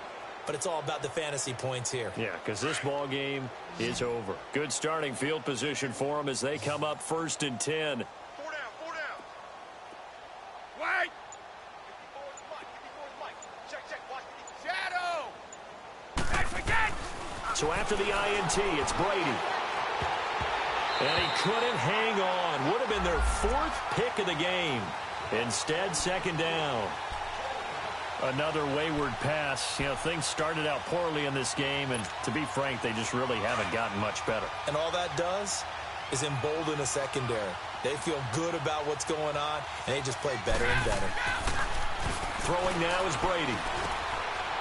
but it's all about the fantasy points here. Yeah, because this ball game is over. Good starting field position for them as they come up 1st and 10. 4 down. Wait! Shadow! So after the INT, it's Brady. And he couldn't hang on. Would have been their 4th pick of the game. Instead, 2nd down. Another wayward pass. You know, things started out poorly in this game, and to be frank, they just really haven't gotten much better. And all that does is embolden a secondary. They feel good about what's going on, and they just play better and better. Throwing now is Brady.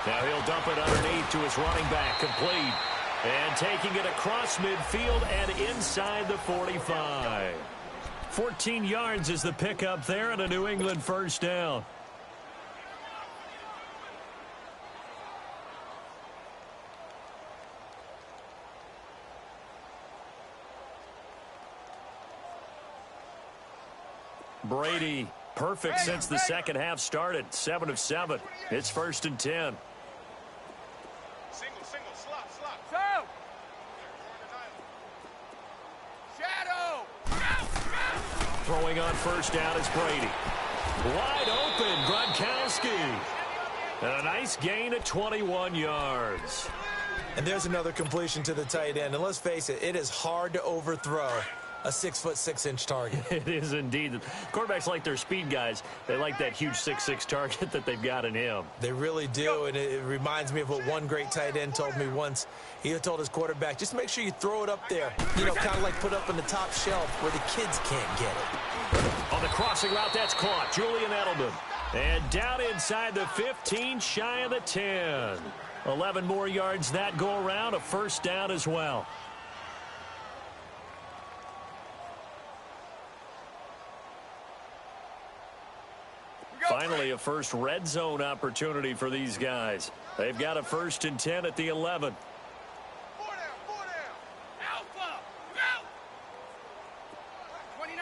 Now he'll dump it underneath to his running back, complete. And taking it across midfield and inside the 45. 14 yards is the pickup there, and a New England 1st down. Brady, perfect since the 2nd half started. 7 of 7. It's 1st and 10. Single, slop. Go! Shadow! Go! Throwing on 1st down is Brady. Wide open, Gronkowski. And a nice gain of 21 yards. And there's another completion to the tight end. And let's face it, it is hard to overthrow a 6'6" target. It is indeed. Quarterbacks like their speed guys. They like that huge 6'6" target that they've got in him. They really do, and it reminds me of what one great tight end told me once. He told his quarterback, just make sure you throw it up there, you know, kind of like put up on the top shelf where the kids can't get it. On the crossing route, that's caught. Julian Edelman. And down inside the 15, shy of the 10. 11 more yards that go around, a first down as well. Finally, a first red zone opportunity for these guys. They've got a 1st and 10 at the 11. 4 down, 4 down. Alpha, go! 29,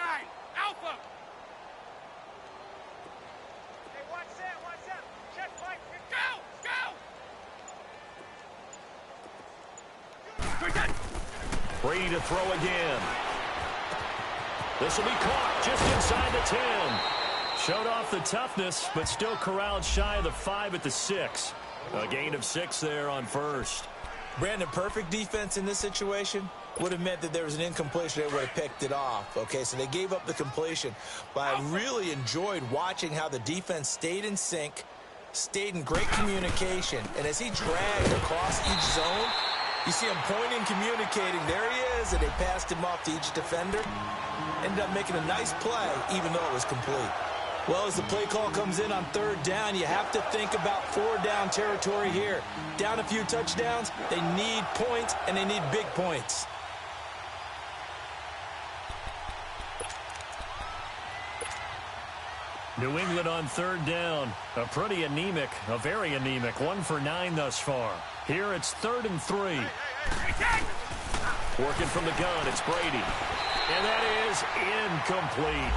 Alpha. Hey, watch that. Check, Mike. Go! Brady to throw again. This will be caught just inside the 10. Showed off the toughness, but still corralled shy of the 5 at the 6. A gain of 6 there on first. Brandon, perfect defense in this situation would have meant that there was an incompletion. They would have picked it off. Okay, so they gave up the completion. But I really enjoyed watching how the defense stayed in sync, stayed in great communication. And as he dragged across each zone, you see him pointing, communicating. There he is, and they passed him off to each defender. Ended up making a nice play, even though it was complete. Well, as the play call comes in on 3rd down, you have to think about 4-down territory here. Down a few touchdowns, they need points, and they need big points. New England on 3rd down. A very anemic 1 for 9 thus far. Here it's 3rd and 3. Working from the gun, it's Brady. And that is incomplete.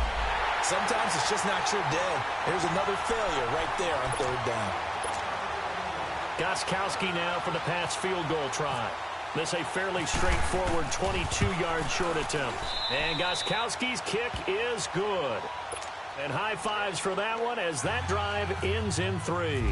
Sometimes it's just not your day. There's another failure right there on 3rd down. Gostkowski now for the Pats field goal try. This a fairly straightforward 22-yard short attempt. And Gostkowski's kick is good. And high fives for that one as that drive ends in 3.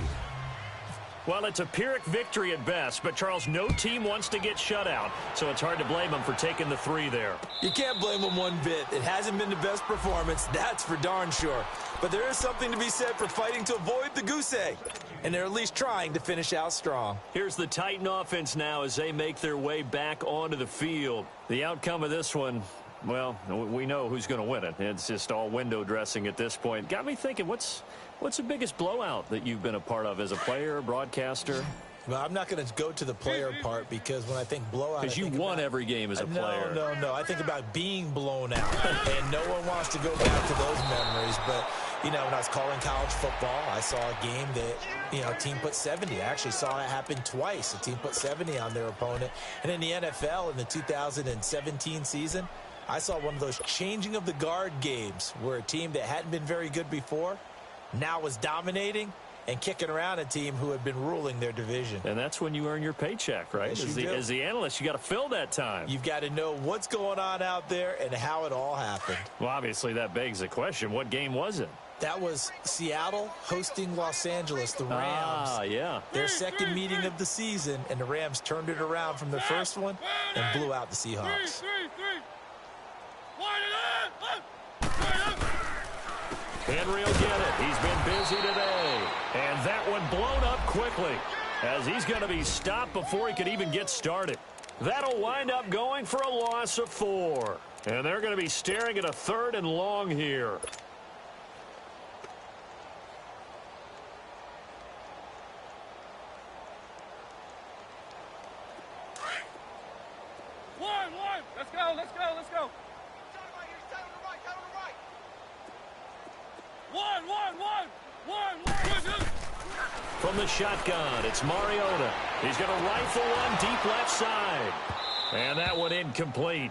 Well, it's a Pyrrhic victory at best, but, Charles, no team wants to get shut out, so it's hard to blame them for taking the 3 there. You can't blame them one bit. It hasn't been the best performance, that's for darn sure. But there is something to be said for fighting to avoid the goose egg, and they're at least trying to finish out strong. Here's the Titan offense now as they make their way back onto the field. The outcome of this one, well, we know who's going to win it. It's just all window dressing at this point. Got me thinking, what's the biggest blowout that you've been a part of as a player, broadcaster? Well, I'm not going to go to the player part because when I think blowout, because you won every game as a player. No. I think about being blown out, and no one wants to go back to those memories. But, you know, when I was calling college football, I saw a game that, you know, a team put 70. I actually saw it happen twice. A team put 70 on their opponent. And in the NFL in the 2017 season, I saw one of those changing of the guard games where a team that hadn't been very good before now was dominating and kicking around a team who had been ruling their division. And that's when you earn your paycheck, right? Yes, as the analyst, you got to fill that time. You've got to know what's going on out there and how it all happened. Well, obviously, that begs the question, what game was it? That was Seattle hosting Los Angeles, the Rams. Ah, yeah. Their second meeting of the season, and the Rams turned it around from their first one and blew out the Seahawks. Henry will get it. He's been busy today. And that one blown up quickly as he's going to be stopped before he could even get started. That'll wind up going for a loss of 4. And they're going to be staring at a 3rd and long here. Let's go. From the shotgun, it's Mariota. He's going to rifle one deep left side. And that one incomplete.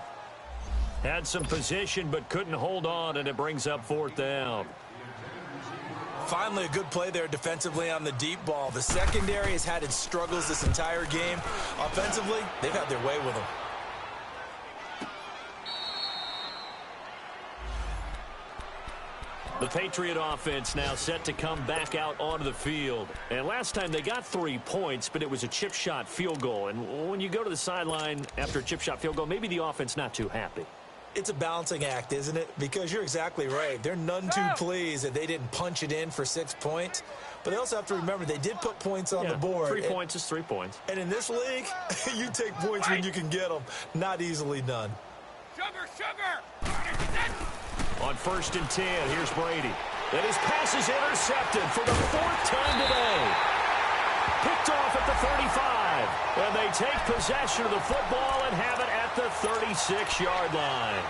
Had some position but couldn't hold on, and it brings up 4th down. Finally, a good play there defensively on the deep ball. The secondary has had its struggles this entire game. Offensively, they've had their way with them. The Patriot offense now set to come back out onto the field. And last time they got 3 points, but it was a chip shot field goal. And when you go to the sideline after a chip shot field goal, maybe the offense not too happy. It's a balancing act, isn't it? Because you're exactly right. They're none too pleased that they didn't punch it in for 6 points. But they also have to remember they did put points on the board. 3 points is 3 points. And in this league, you take points when you can get them. Not easily done. Sugar! On 1st and 10, here's Brady. And his pass is intercepted for the 4th time today. Picked off at the 35. And they take possession of the football and have it at the 36-yard line.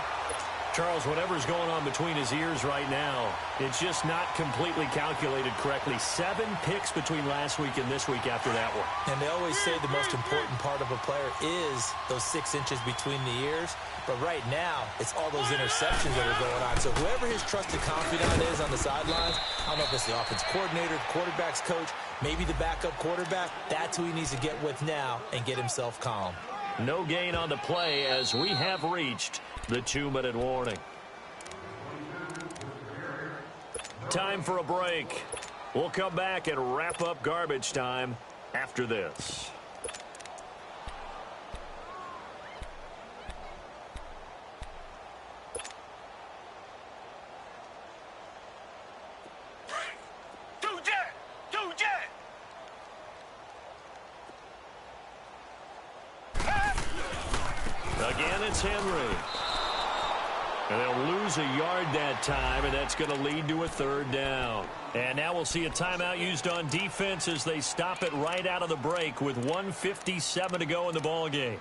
Charles, whatever's going on between his ears right now, it's just not completely calculated correctly. 7 picks between last week and this week after that one. And they always say the most important part of a player is those 6 inches between the ears. But right now, it's all those interceptions that are going on. So whoever his trusted confidant is on the sidelines, I don't know if it's the offense coordinator, the quarterback's coach, maybe the backup quarterback, that's who he needs to get with now and get himself calm. No gain on the play as we have reached the 2-minute warning. Time for a break. We'll come back and wrap up garbage time after this. Again, it's Henry. And they'll lose a yard that time, and that's going to lead to a 3rd down. And now we'll see a timeout used on defense as they stop it right out of the break with 1:57 to go in the ballgame.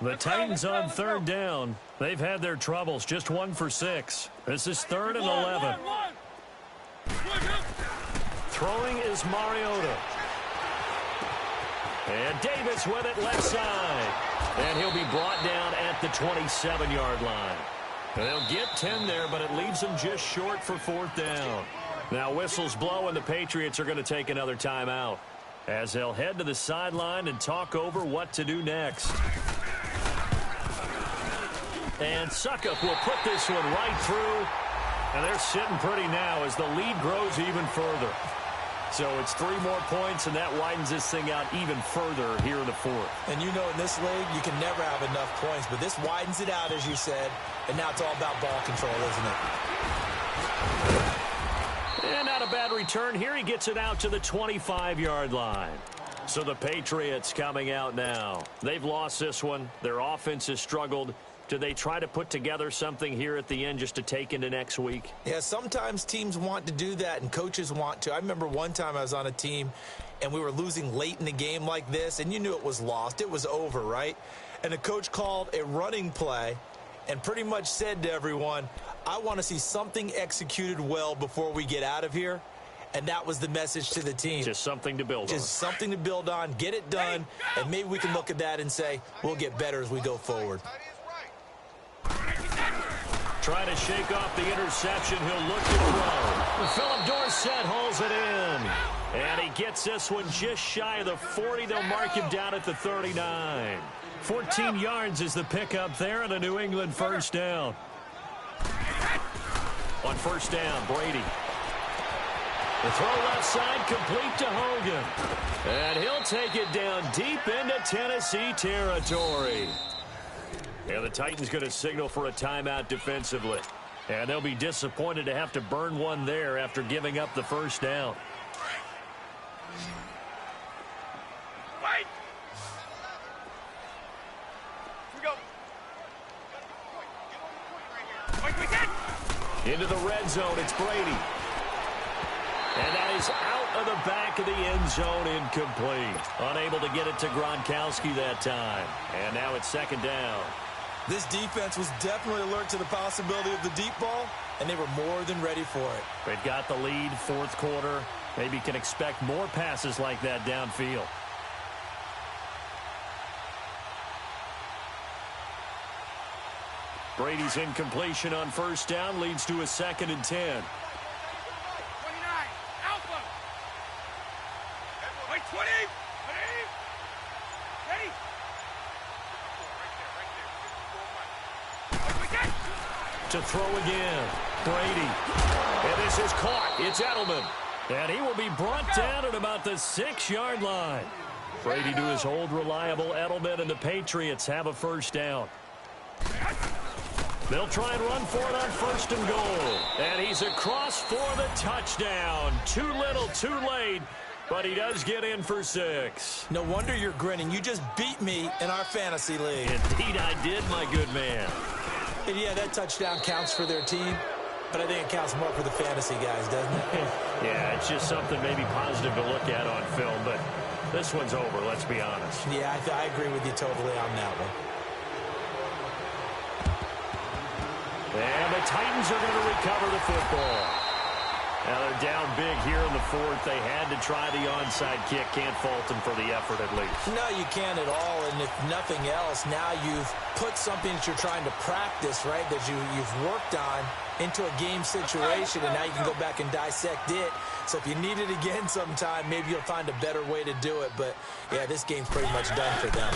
The Titans on 3rd down. They've had their troubles, just 1 for 6. This is 3rd and 11. Throwing is Mariota. And Davis with it left side. And he'll be brought down at the 27-yard line. And they'll get 10 there, but it leaves them just short for 4th down. Now whistles blow, and the Patriots are going to take another timeout as they'll head to the sideline and talk over what to do next. And Suckup will put this one right through. And they're sitting pretty now as the lead grows even further. So it's 3 more points, and that widens this thing out even further here in the 4th. And you know in this league, you can never have enough points. But this widens it out, as you said. And now it's all about ball control, isn't it? And not a bad return here. He gets it out to the 25-yard line. So the Patriots coming out now. They've lost this one. Their offense has struggled. Do they try to put together something here at the end just to take into next week? Yeah, sometimes teams want to do that and coaches want to. I remember one time I was on a team and we were losing late in the game like this, and you knew it was lost. It was over, right? And the coach called a running play and pretty much said to everyone, I want to see something executed well before we get out of here. And that was the message to the team. Just something to build on. Just something to build on, get it done, and maybe we can look at that and say, we'll get better as we go forward. Trying to shake off the interception. He'll look to throw. Philip Dorsett hauls it in. And he gets this one just shy of the 40. They'll mark him down at the 39. 14 yards is the pickup there, and a New England 1st down. On 1st down, Brady. The throw left side complete to Hogan. And he'll take it down deep into Tennessee territory. And the Titans going to signal for a timeout defensively. And they'll be disappointed to have to burn one there after giving up the 1st down. Wait! Here we go. Into the red zone, it's Brady. And that is out of the back of the end zone, incomplete. Unable to get it to Gronkowski that time. And now it's 2nd down. This defense was definitely alert to the possibility of the deep ball, and they were more than ready for it. They've got the lead, 4th quarter. Maybe can expect more passes like that downfield. Brady's incompletion on 1st down leads to a 2nd and 10. 29. Alpha. Wait, 20. Ready? To throw again. Brady. And this is caught. It's Edelman. And he will be brought down at about the 6-yard line. Brady to his old reliable Edelman, and the Patriots have a first down. They'll try and run for it on 1st and goal. And he's across for the touchdown. Too little, too late, but he does get in for 6. No wonder you're grinning. You just beat me in our fantasy league. Indeed I did, my good man. And yeah, that touchdown counts for their team, but I think it counts more for the fantasy guys, doesn't it? Yeah, it's just something maybe positive to look at on film, but this one's over, let's be honest. Yeah, I agree with you totally on that one. And the Titans are going to recover the football. Now they're down big here in the 4th. They had to try the onside kick. Can't fault them for the effort at least. No, you can't at all. And if nothing else, now you've put something that you're trying to practice, right, that you've worked on into a game situation, and now you can go back and dissect it. So if you need it again sometime, maybe you'll find a better way to do it. But, yeah, this game's pretty much done for them.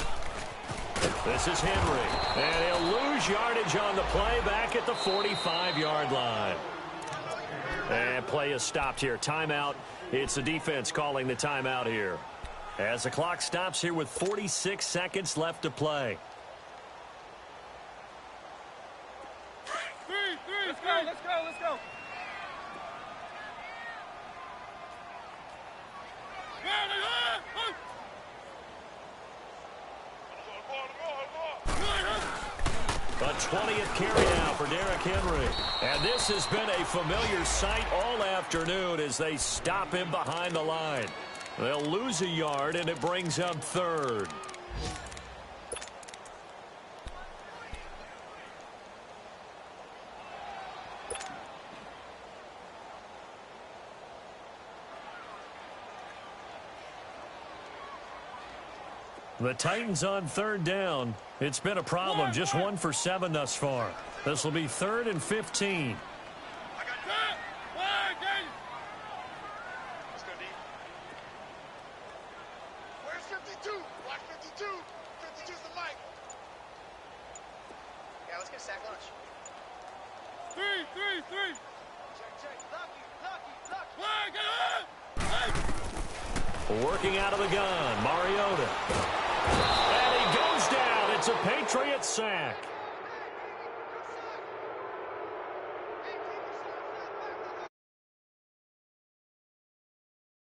This is Henry, and he'll lose yardage on the play back at the 45-yard line. And play is stopped here. Timeout. It's the defense calling the timeout here. As the clock stops here with 46 seconds left to play. Let's go, let's go, let's go. The 20th carry now for Derrick Henry. And this has been a familiar sight all afternoon as they stop him behind the line. They'll lose a yard, and it brings up 3rd. The Titans on 3rd down. It's been a problem. Just 1 for 7 thus far. This will be 3rd and 15. Where's 52? Watch 52. 52's the mic. Yeah, let's get sack lunch. 3. Check. Lucky. Working out of the gun, Mariota. And he goes down. It's a Patriot sack.